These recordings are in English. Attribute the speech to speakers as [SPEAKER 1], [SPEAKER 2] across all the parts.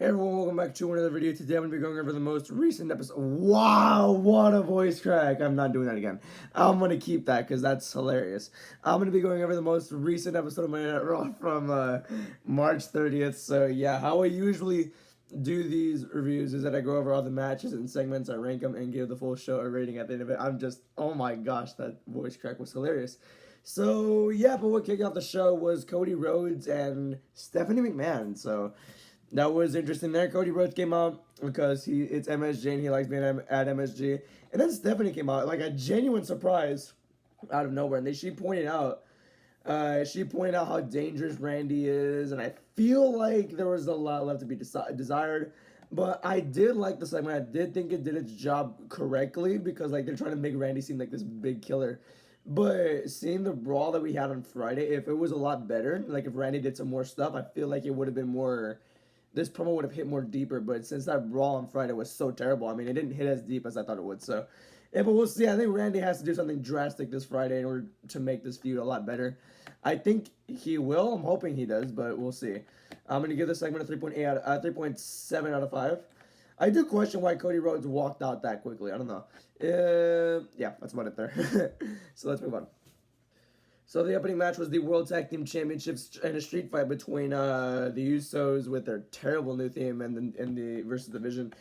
[SPEAKER 1] Hey everyone, welcome back to another video. Today I'm going to be going over the most recent episode. Wow, what a voice crack. I'm not doing that again. I'm going to keep that because that's hilarious. I'm going to be going over the most recent episode of Monday Night Raw from March 30th. So yeah, how I usually do these reviews is that I go over all the matches and segments, I rank them, and give the full show a rating at the end of it. I'm just, oh my gosh, that voice crack was hilarious. So yeah, but what kicked off the show was Cody Rhodes and Stephanie McMahon. So that was interesting there. Cody Rhodes came out because it's MSG and he likes being at MSG. And then Stephanie came out, like a genuine surprise out of nowhere. And she pointed out how dangerous Randy is. And I feel like there was a lot left to be desired. But I did like the segment. I did think it did its job correctly because like they're trying to make Randy seem like this big killer. But seeing the brawl that we had on Friday, if it was a lot better, like if Randy did some more stuff, I feel like it would have been more, this promo would have hit more deeper, but since that brawl on Friday was so terrible, I mean, it didn't hit as deep as I thought it would. So, yeah, but we'll see. I think Randy has to do something drastic this Friday in order to make this feud a lot better. I think he will. I'm hoping he does, but we'll see. I'm gonna give this segment a 3.7 out of 5. I do question why Cody Rhodes walked out that quickly. I don't know. Yeah, that's about it there. So let's move on. So the opening match was the World Tag Team Championships and a street fight between the Usos with their terrible new theme and the versus Division.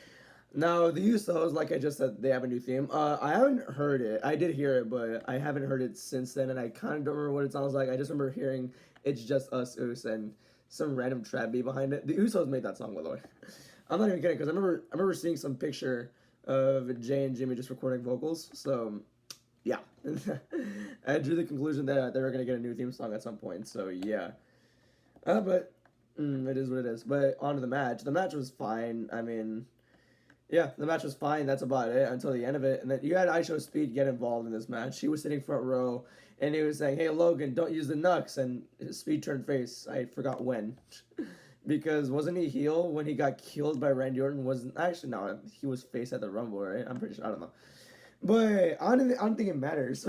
[SPEAKER 1] Now the Usos, like I just said, they have a new theme. I haven't heard it. I did hear it, but I haven't heard it since then, and I kind of don't remember what it sounds like. I just remember hearing "It's Just Us Us" and some random trap beat behind it. The Usos made that song, by the way. I'm not even kidding because I remember seeing some picture of Jay and Jimmy just recording vocals. So yeah, I drew the conclusion that they were gonna get a new theme song at some point. So yeah, but it is what it is. But on to the match. The match was fine. I mean, yeah, the match was fine. That's about it until the end of it. And then you had ISO Speed get involved in this match. He was sitting front row, and he was saying, "Hey Logan, don't use the Nux." And Speed turned face. I forgot when. Because wasn't he heel when he got killed by Randy Orton? Wasn't actually, no, he was face at the Rumble, right? I'm pretty sure. I don't know. But I don't think it matters.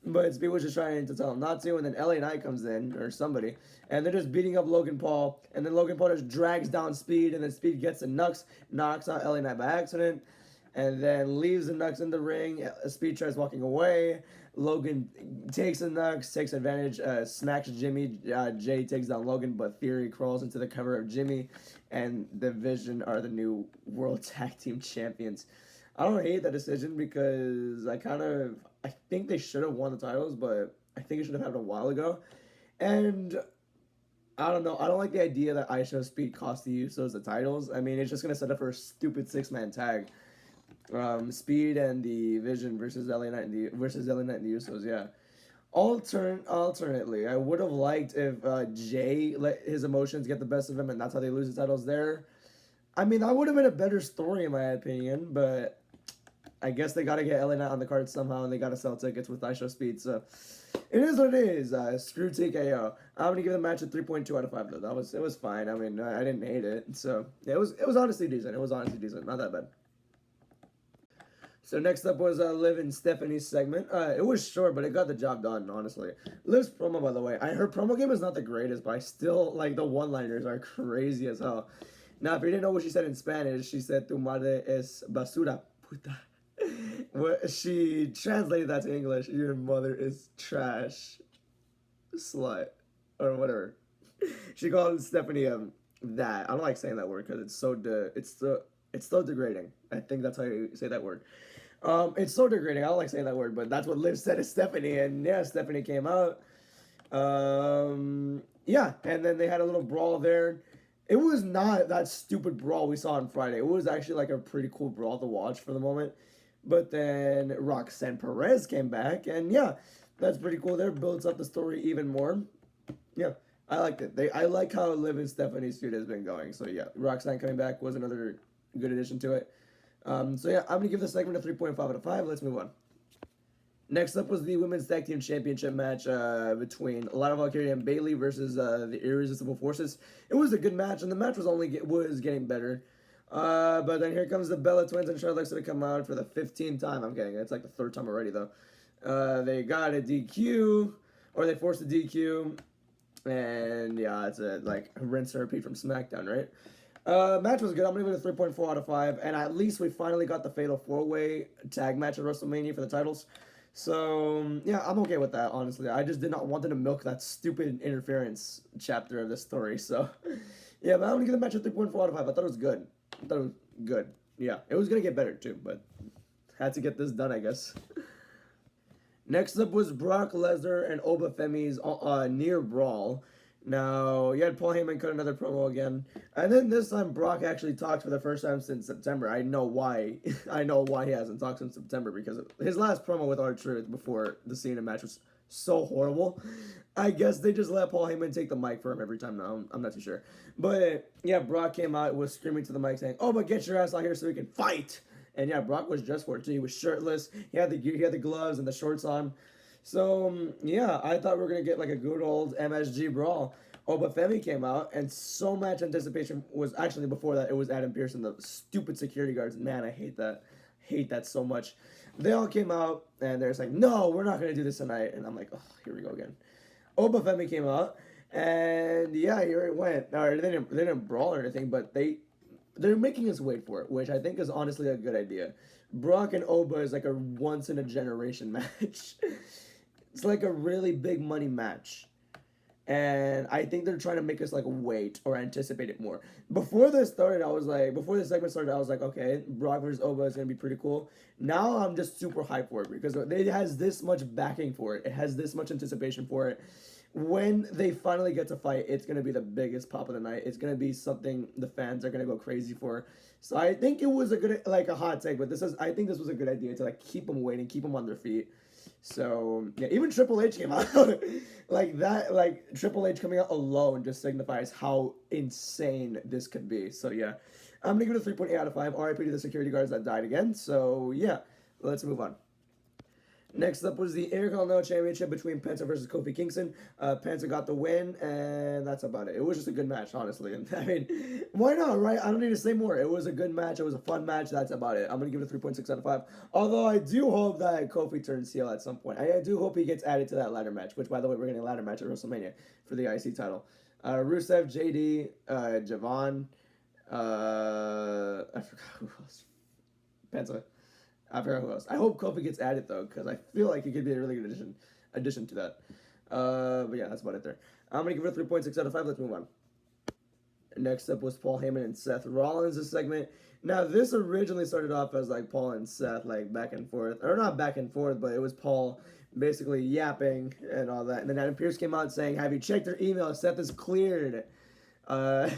[SPEAKER 1] But Speed was just trying to tell him not to, and then LA Knight comes in, or somebody, and they're just beating up Logan Paul, and then Logan Paul just drags down Speed, and then Speed gets the Nux, knocks out LA Knight by accident, and then leaves the Nux in the ring. Speed tries walking away. Logan takes the Nux, takes advantage, smacks Jimmy. Jay takes down Logan, but Theory crawls into the cover of Jimmy, and the Vision are the new World Tag Team Champions. I don't hate that decision because I think they should have won the titles, but I think it should have happened a while ago. And I don't know. I don't like the idea that ISO Speed cost the Usos the titles. I mean, it's just gonna set up for a stupid 6-man tag. Speed and the Vision versus LA Knight and the Usos. Yeah. Alternately, I would have liked if Jay let his emotions get the best of him, and that's how they lose the titles there. I mean, that would have been a better story in my opinion, but I guess they gotta get LA Knight on the card somehow, and they gotta sell tickets with ISO Speed. So it is what it is. Screw TKO. I'm gonna give the match a 3.2 out of 5 though. It was fine. I mean, I didn't hate it. So yeah, it was honestly decent. Not that bad. So next up was Liv and Stephanie's segment. It was short, but it got the job done, honestly. Liv's promo, by the way, her promo game is not the greatest, but I still, like, the one-liners are crazy as hell. Now, if you didn't know what she said in Spanish, she said, "Tu madre es basura, puta." She translated that to English, "Your mother is trash, slut," or whatever. She called Stephanie that. I don't like saying that word because it's so degrading. I think that's how you say that word. It's so degrading. I don't like saying that word, but that's what Liv said to Stephanie, and yeah, Stephanie came out. Yeah, and then they had a little brawl there. It was not that stupid brawl we saw on Friday. It was actually like a pretty cool brawl to watch for the moment. But then Roxanne Perez came back, and yeah, that's pretty cool. There builds up the story even more. Yeah, I liked it. I like how Liv and Stephanie's feud has been going. So yeah, Roxanne coming back was another good addition to it. So yeah, I'm gonna give this segment a 3.5 out of 5. Let's move on. Next up was the Women's Tag Team Championship match between Lana Valkyria and Bayley versus the Irresistible Forces. It was a good match, and the match was getting better. But then here comes the Bella Twins and Charlotte to come out for the 15th time. I'm kidding. It's like the 3rd time already, though. They got a DQ, or they forced a DQ, and yeah, it's a like rinse and repeat from SmackDown, right? Match was good. I'm gonna give it a 3.4 out of 5. And at least we finally got the Fatal 4-Way tag match at WrestleMania for the titles. So, yeah, I'm okay with that, honestly. I just did not want them to milk that stupid interference chapter of the story. So, yeah, but I'm gonna give the match a 3.4 out of 5. I thought it was good. I thought it was good. Yeah, it was gonna get better, too, but had to get this done, I guess. Next up was Brock Lesnar and Obafemi's near brawl. Now, you had Paul Heyman cut another promo again. And then this time, Brock actually talked for the first time since September. I know why. I know why he hasn't talked since September, because his last promo with R-Truth before the Cena match was so horrible. I guess they just let Paul Heyman take the mic for him every time now. I'm not too sure. But, yeah, Brock came out, was screaming to the mic saying, "Oh, but get your ass out here so we can fight!" And yeah, Brock was dressed for it too. He was shirtless. He had the gear, he had the gloves and the shorts on. So yeah, I thought we were gonna get like a good old MSG brawl. Obafemi came out, and so much anticipation was actually before that. It was Adam Pearce and the stupid security guards. Man, I hate that so much. They all came out, and they're like, "No, we're not gonna do this tonight." And I'm like, "Oh, here we go again." Obafemi came out, and yeah, here it went. Or they didn't brawl or anything, but they're making us wait for it, which I think is honestly a good idea. Brock and Oba is like a once in a generation match. It's like a really big money match. And I think they're trying to make us like wait or anticipate it more. Before this segment started, I was like, okay, Brock versus Oba is gonna be pretty cool. Now I'm just super hyped for it because it has this much backing for it. It has this much anticipation for it. When they finally get to fight, it's gonna be the biggest pop of the night. It's gonna be something the fans are gonna go crazy for. So I think it was a good, like a hot take, but I think this was a good idea to like keep them waiting, keep them on their feet. So yeah, even Triple H came out like that. Like Triple H coming out alone just signifies how insane this could be. So yeah, I'm gonna give it a 3.8 out of 5. RIP to the security guards that died again. So yeah, let's move on. Next up was the Intercontinental Championship between Penta versus Kofi Kingston. Penta got the win, and that's about it. It was just a good match, honestly. And I mean, why not, right? I don't need to say more. It was a good match. It was a fun match. That's about it. I'm going to give it a 3.6 out of 5. Although I do hope that Kofi turns heel at some point. I do hope he gets added to that ladder match, which, by the way, we're getting a ladder match at WrestleMania for the IC title. Rusev, JD, Javon, I forgot who else. Penta. I forgot who else. I hope Kofi gets added though, because I feel like he could be a really good addition to that. But yeah, that's about it there. I'm gonna give it a 3.6 out of 5. Let's move on. Next up was Paul Heyman and Seth Rollins' segment. Now this originally started off as like Paul and Seth like back and forth, or not back and forth, but it was Paul basically yapping and all that. And then Adam Pearce came out saying, "Have you checked your email? Seth is cleared." Uh,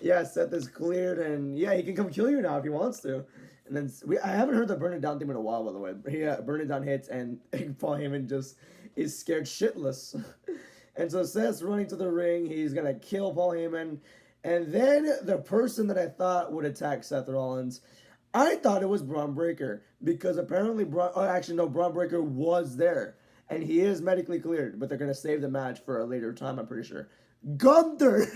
[SPEAKER 1] yeah, Seth is cleared, and yeah, he can come kill you now if he wants to. And then I haven't heard the burn it down theme in a while, by the way. Yeah, burn it down hits, and Paul Heyman just is scared shitless. And so Seth's running to the ring. He's gonna kill Paul Heyman, and then the person that I thought would attack Seth Rollins, I thought it was Braun Breaker, because apparently Braun Breaker was there, and he is medically cleared, but they're gonna save the match for a later time, I'm pretty sure. Gunther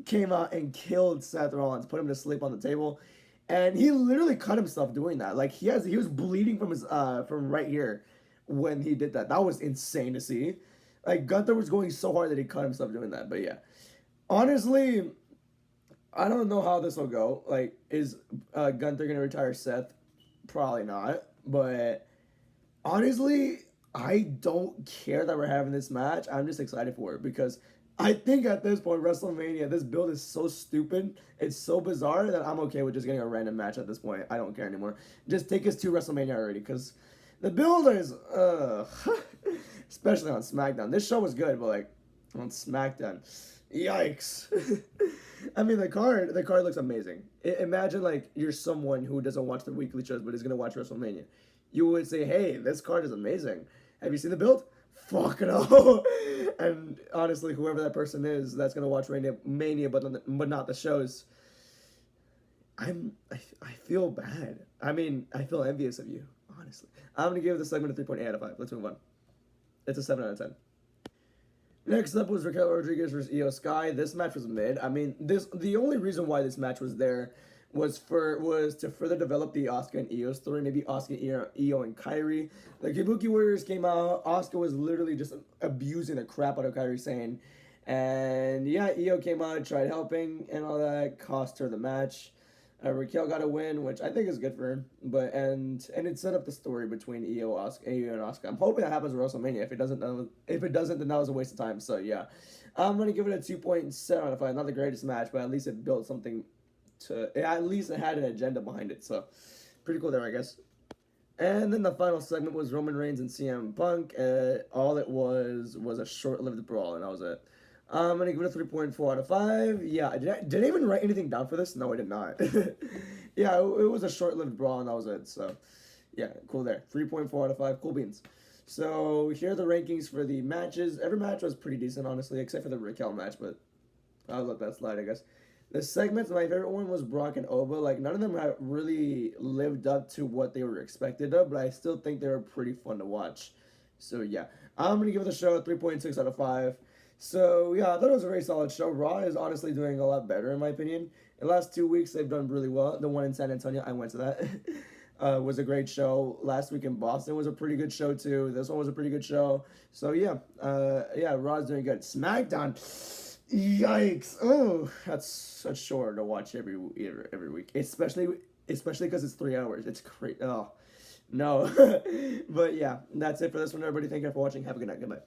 [SPEAKER 1] came out and killed Seth Rollins, put him to sleep on the table, and he literally cut himself doing that. Like he was bleeding from his from right here when he did that. That was insane to see. Like Gunther was going so hard that he cut himself doing that. But yeah, honestly, I don't know how this will go. Like, is Gunther gonna retire Seth? Probably not. But honestly, I don't care that we're having this match. I'm just excited for it because I think at this point, WrestleMania, this build is so stupid, it's so bizarre that I'm okay with just getting a random match at this point. I don't care anymore. Just take us to WrestleMania already, because the build is, especially on SmackDown. This show was good, but like on SmackDown, yikes. I mean, the card looks amazing. Imagine like you're someone who doesn't watch the weekly shows but is gonna watch WrestleMania. You would say, "Hey, this card is amazing. Have you seen the build? Fuck no." And honestly, whoever that person is that's gonna watch Mania but not the shows, I feel bad. I mean, I feel envious of you, honestly. I'm gonna give this segment a 3.8 out of 5. Let's move on. It's a 7 out of 10. Next up was Raquel Rodriguez versus Io Sky. This match was mid. I mean, the only reason why this match was there was to further develop the Asuka and Io story. Maybe Asuka, Io, and Kairi. The Kabuki Warriors came out. Asuka was literally just abusing the crap out of Kairi Sane. And yeah, Io came out, tried helping and all that, cost her the match. Raquel got a win, which I think is good for her. But and it set up the story between Io and Asuka. I'm hoping that happens at WrestleMania. If it doesn't, then that was a waste of time. So yeah, I'm gonna give it a 2.7 out of 5. Not the greatest match, but at least it built something to. At least it had an agenda behind it. So pretty cool there, I guess. And then the final segment was Roman Reigns and CM Punk. All it was a short-lived brawl, and that was it. I'm gonna give it a 3.4 out of 5. Yeah, did I even write anything down for this? No, I did not. Yeah, it was a short-lived brawl, and that was it. So, yeah, cool there. 3.4 out of 5. Cool beans. So here are the rankings for the matches. Every match was pretty decent, honestly, except for the Raquel match, but I'll let that slide, I guess. The segments, my favorite one was Brock and Oba. Like, none of them have really lived up to what they were expected of, but I still think they were pretty fun to watch. So, yeah. I'm going to give the show a 3.6 out of 5. So, yeah, I thought it was a very solid show. Raw is honestly doing a lot better, in my opinion. In the last 2 weeks, they've done really well. The one in San Antonio, I went to that. Was a great show. Last week in Boston was a pretty good show, too. This one was a pretty good show. So, yeah. Raw's doing good. SmackDown. Yikes! Oh, that's short to watch every week, especially because it's 3 hours. It's great. Oh, no. But yeah, that's it for this one, everybody. Thank you for watching. Have a good night. Goodbye.